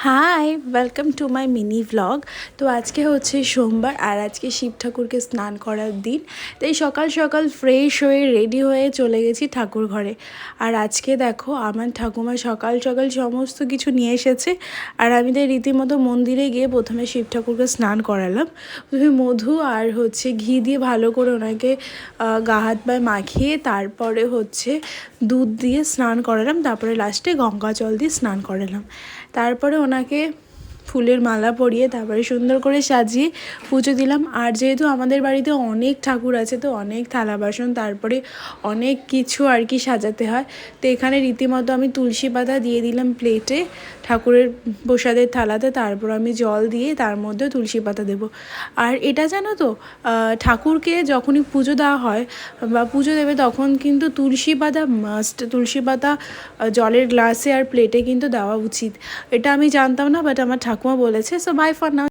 High, welcome to my mini vlog. তো আজকে হচ্ছে সোমবার আর আজকে শিব ঠাকুরকে স্নান করার দিন। তাই সকাল সকাল ফ্রেশ হয়ে রেডি হয়ে চলে গেছি ঠাকুর ঘরে। আর আজকে দেখো আমার ঠাকুমা সকাল সকাল সমস্ত কিছু নিয়ে এসেছে। আর আমি তাই রীতিমতো মন্দিরে গিয়ে প্রথমে শিব ঠাকুরকে স্নান করালাম। প্রথমে মধু আর হচ্ছে ঘি দিয়ে ভালো করে ওনাকে গা হাত পায়ে মাখিয়ে তারপরে হচ্ছে দুধ দিয়ে স্নান করালাম, তারপরে লাস্টে গঙ্গা জল দিয়ে স্নান করালাম। তারপরে ওনাকে ফুলের মালা পরিয়ে তারপরে সুন্দর করে সাজিয়ে পুজো দিলাম। আর যেহেতু আমাদের বাড়িতে অনেক ঠাকুর আছে, তো অনেক থালা বাসন তারপরে অনেক কিছু আর কি সাজাতে হয়। তো এখানে রীতিমতো আমি তুলসী পাতা দিয়ে দিলাম প্লেটে ঠাকুরের প্রসাদের থালাতে, তারপর আমি জল দিয়ে তার মধ্যে তুলসী পাতা দেব। আর এটা জানো তো, ঠাকুরকে যখনই পুজো দেওয়া হয় বা পুজো দেবে তখন কিন্তু তুলসী পাতা মাস্ট। তুলসী পাতা জলের গ্লাসে আর প্লেটে কিন্তু দেওয়া উচিত। এটা আমি জানতাম না, বাট আমার ঠাকুমা বলেছে। So bye for now.